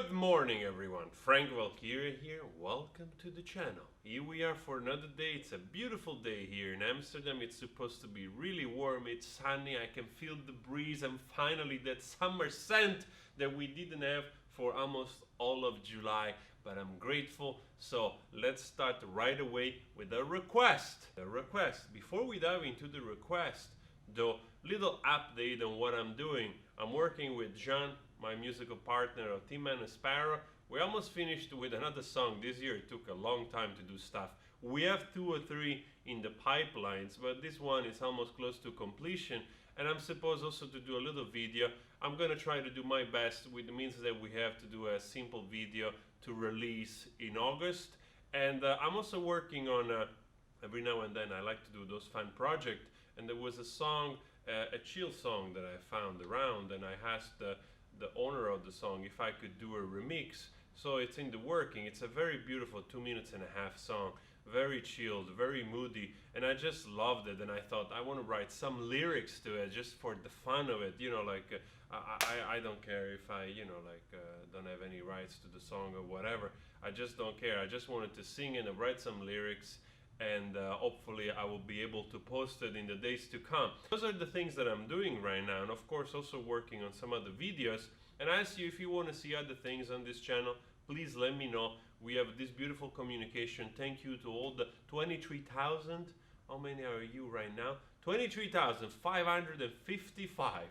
Good morning, everyone. Frank Valkyria here. Welcome to the channel. Here we are for another day. It's a beautiful day here in Amsterdam. It's supposed to be really warm. It's sunny. I can feel the breeze and finally that summer scent that we didn't have for almost all of July. But I'm grateful. So let's start right away with a request. Before we dive into the request, the little update on what I'm doing. I'm working with Jean, my musical partner of Team Man and Sparrow. We almost finished with another song this year. It took a long time to do stuff. We have 2 or 3 in the pipelines, but this one is almost close to completion. And I'm supposed also to do a little video. I'm gonna try to do my best, which means that we have to do a simple video to release in August. And I'm also working on, every now and then I like to do those fan projects. And there was a song, a chill song that I found around, and I asked the owner of the song if I could do a remix. So it's in the working. It's a very beautiful 2.5 minutes song, very chilled, very moody, and I just loved it. And I thought I want to write some lyrics to it just for the fun of it, you know, like I don't care if I, you know, like don't have any rights to the song or whatever. I just don't care. I just wanted to sing it and write some lyrics, and hopefully I will be able to post it in the days to come. Those are the things that I'm doing right now, and of course also working on some other videos. And I ask you, if you want to see other things on this channel, please let me know. We have this beautiful communication. Thank you to all the 23,000. How many are you right now? 23,555.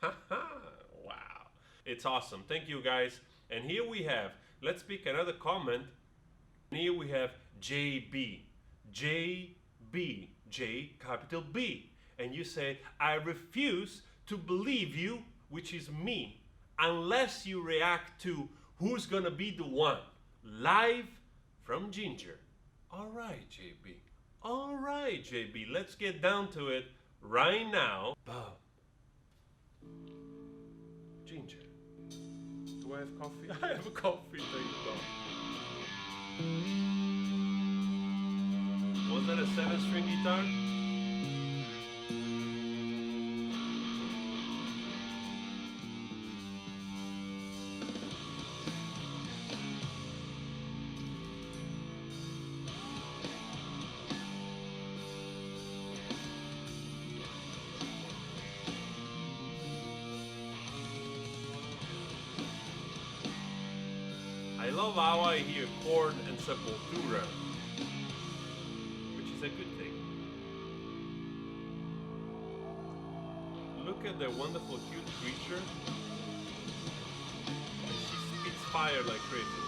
Wow, it's awesome. Thank you guys. And here we have, let's pick another comment. And here we have JB. JB, J capital B. And you say, I refuse to believe you, which is me, unless you react to who's gonna be the one. Live from Ginger. All right, JB. All right, JB. Let's get down to it right now. Boom. Ginger. Do I have coffee? I have a coffee, thank God. Was that a 7-string guitar? I love how I hear chord and sepultura, which is a good thing. Look at the wonderful cute creature. She spits fire like crazy.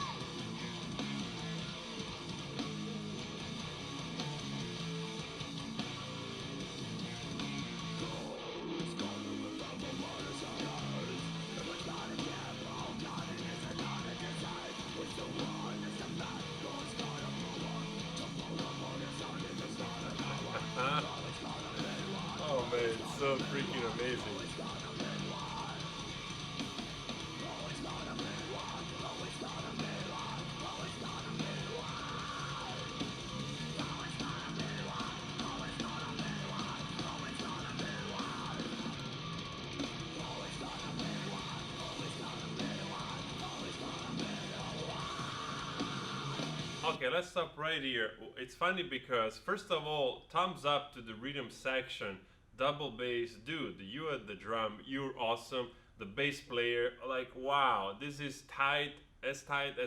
Oh man, it's so freaking amazing. Okay, let's stop right here. It's funny because, first of all, thumbs up to the rhythm section. Double bass, dude, you at the drum, you're awesome. The bass player, like, wow, this is tight as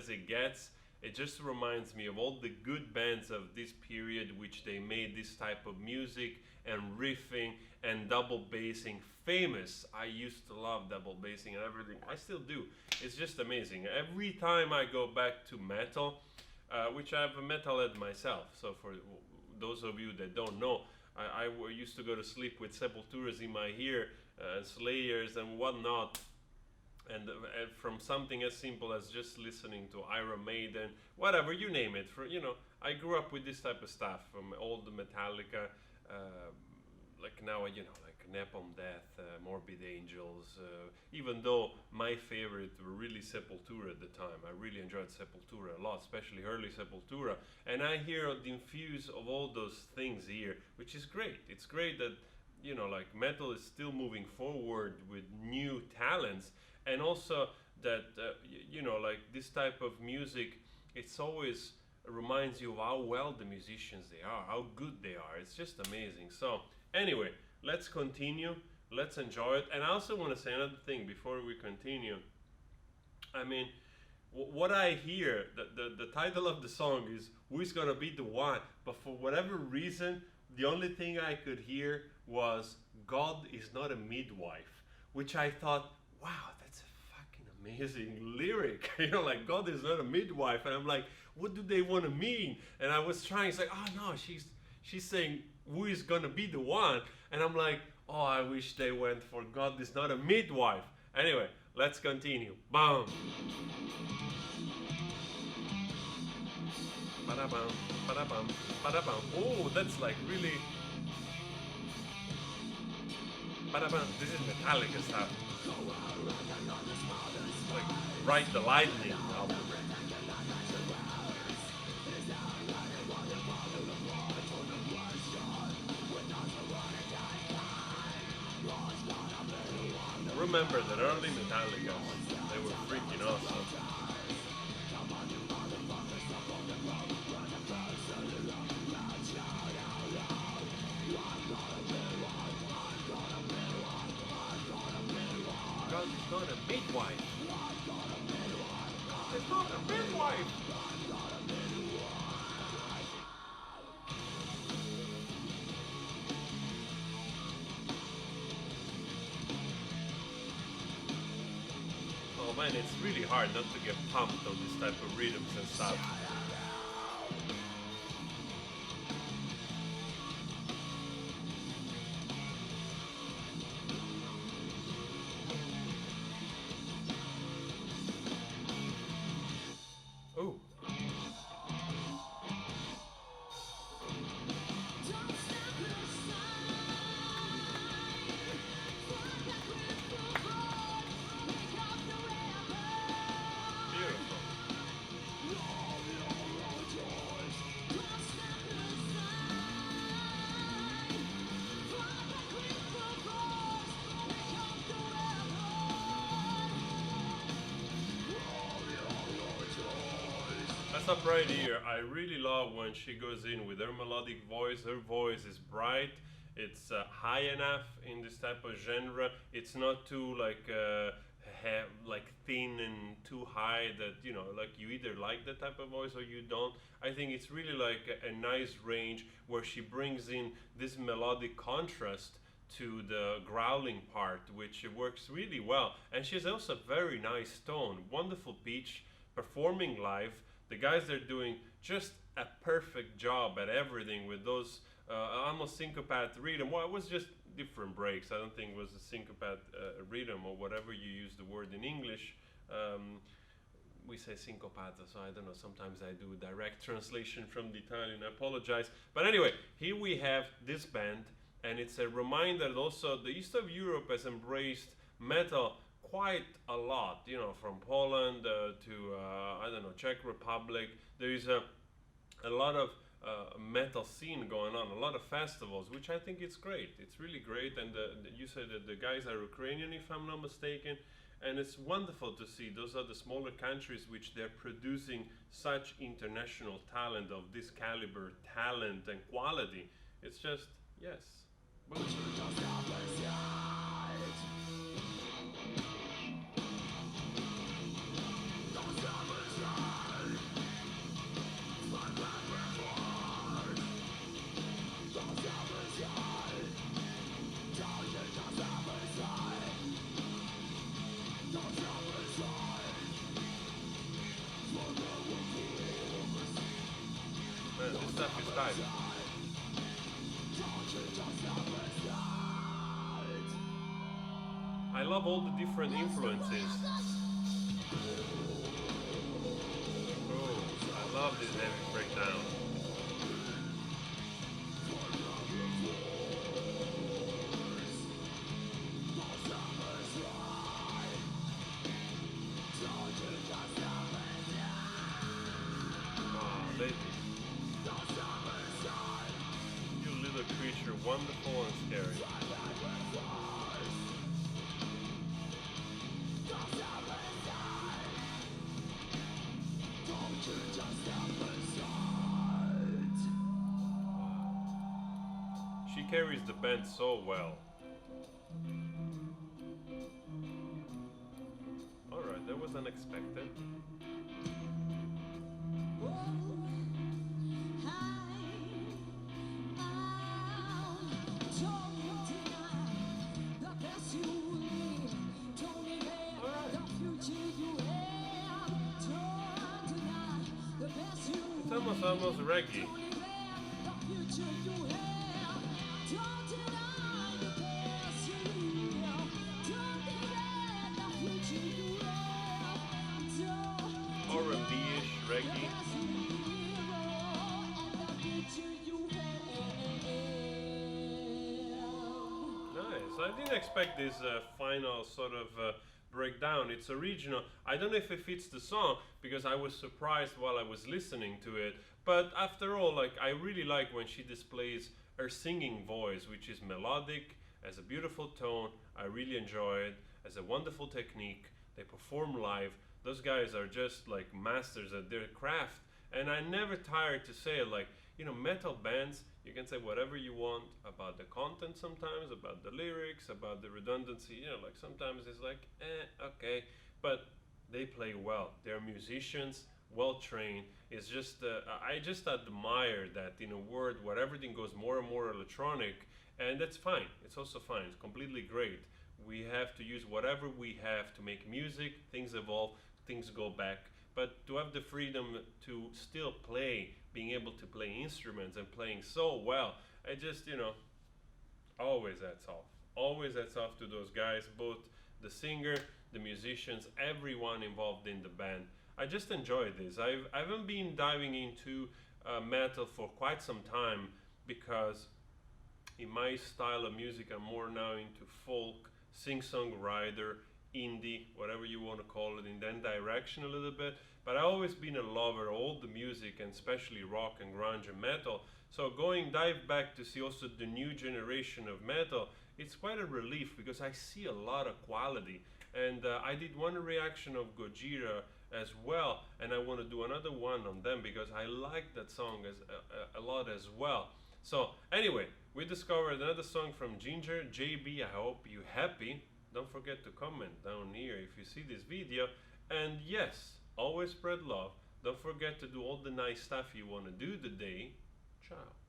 it gets. It just reminds me of all the good bands of this period, which they made this type of music and riffing and double bassing famous. I used to love double bassing and everything. I still do. It's just amazing. Every time I go back to metal, which I have a metalhead myself, so for those of you that don't know, I used to go to sleep with sepulturas in my ear, Slayers and whatnot, and from something as simple as just listening to Iron Maiden, whatever, you name it. For, you know, I grew up with this type of stuff, from old Metallica, like now, you know, like Napalm Death, Morbid Angels, even though my favorite were really Sepultura at the time. I really enjoyed Sepultura a lot, especially early Sepultura. And I hear the infuse of all those things here, which is great. It's great that, you know, like metal is still moving forward with new talents. And also that you know, like this type of music, it's always reminds you of how well the musicians they are, how good they are. It's just amazing. So anyway, let's continue. Let's enjoy it. And I also want to say another thing before we continue. I mean, what I hear, the title of the song is "Who is gonna be the one?" But for whatever reason, the only thing I could hear was "God is not a midwife," which I thought, wow, that's a fucking amazing lyric. You know, like God is not a midwife, and I'm like, what do they want to mean? And I was trying to say, oh no, she's saying who is gonna be the one, and I'm like, oh, I wish they went for God is not a midwife. Anyway, let's continue. Boom. Ba-da-bum, ba-da-bum, ba-da-bum. Oh, that's like really. Ba-da-bum. This is Metallica stuff. Like Ride the Lightning album. Remember that early Metallica, they were freaking awesome. God is not a midwife. God is not a midwife. Oh man, it's really hard not to get pumped on this type of rhythms and stuff. Oh. That's up right here. I really love when she goes in with her melodic voice. Her voice is bright. It's high enough in this type of genre. It's not too like thin and too high that, you know, like you either like that type of voice or you don't. I think it's really like a nice range where she brings in this melodic contrast to the growling part, which works really well. And she's also a very nice tone, wonderful pitch, performing live. The guys are doing just a perfect job at everything with those almost syncopate rhythm. Well, it was just different breaks. I don't think it was a syncopate rhythm or whatever you use the word in English. We say syncopata, so I don't know. Sometimes I do direct translation from the Italian. I apologize. But anyway, here we have this band, and it's a reminder that also the East of Europe has embraced metal quite a lot, you know, from Poland to I don't know, Czech Republic. There is a lot of metal scene going on, a lot of festivals, which I think it's great. It's really great, and you said that the guys are Ukrainian, if I'm not mistaken, and it's wonderful to see. Those are the smaller countries which they're producing such international talent of this caliber, talent and quality. It's just, yes. This stuff is tight. I love all the different influences. Oh, I love this heavy breakdown. Oh, baby. You little creature, wonderful and scary. carries the band so well. Alright, that was unexpected. It's almost reggae. R&B-ish reggae. Nice. I didn't expect this final sort of breakdown. It's original. I don't know if it fits the song because I was surprised while I was listening to it. But after all, like I really like when she displays her singing voice, which is melodic, has a beautiful tone. I really enjoy it. Has a wonderful technique. They perform live. Those guys are just like masters at their craft. And I never tired to say it, like, you know, metal bands, you can say whatever you want about the content sometimes, about the lyrics, about the redundancy, you know, like sometimes it's like, okay, but they play well. They're musicians, well trained. It's just, I just admire that in a world where everything goes more and more electronic, and that's fine. It's also fine. It's completely great. We have to use whatever we have to make music. Things evolve, things go back. But to have the freedom to still play, being able to play instruments and playing so well, I just, you know, always hats off. Always hats off to those guys, both the singer, the musicians, everyone involved in the band. I just enjoy this. I haven't been diving into metal for quite some time because in my style of music, I'm more now into folk, sing-songwriter, indie, whatever you want to call it, in that direction a little bit. But I've always been a lover of all the music, and especially rock and grunge and metal. So dive back to see also the new generation of metal, it's quite a relief because I see a lot of quality. And I did one reaction of Gojira as well, and I want to do another one on them because I like that song a lot as well. So anyway, we discovered another song from JINJER. JB, I hope you're happy. Don't forget to comment down here if you see this video. And yes, always spread love. Don't forget to do all the nice stuff you want to do today. Ciao.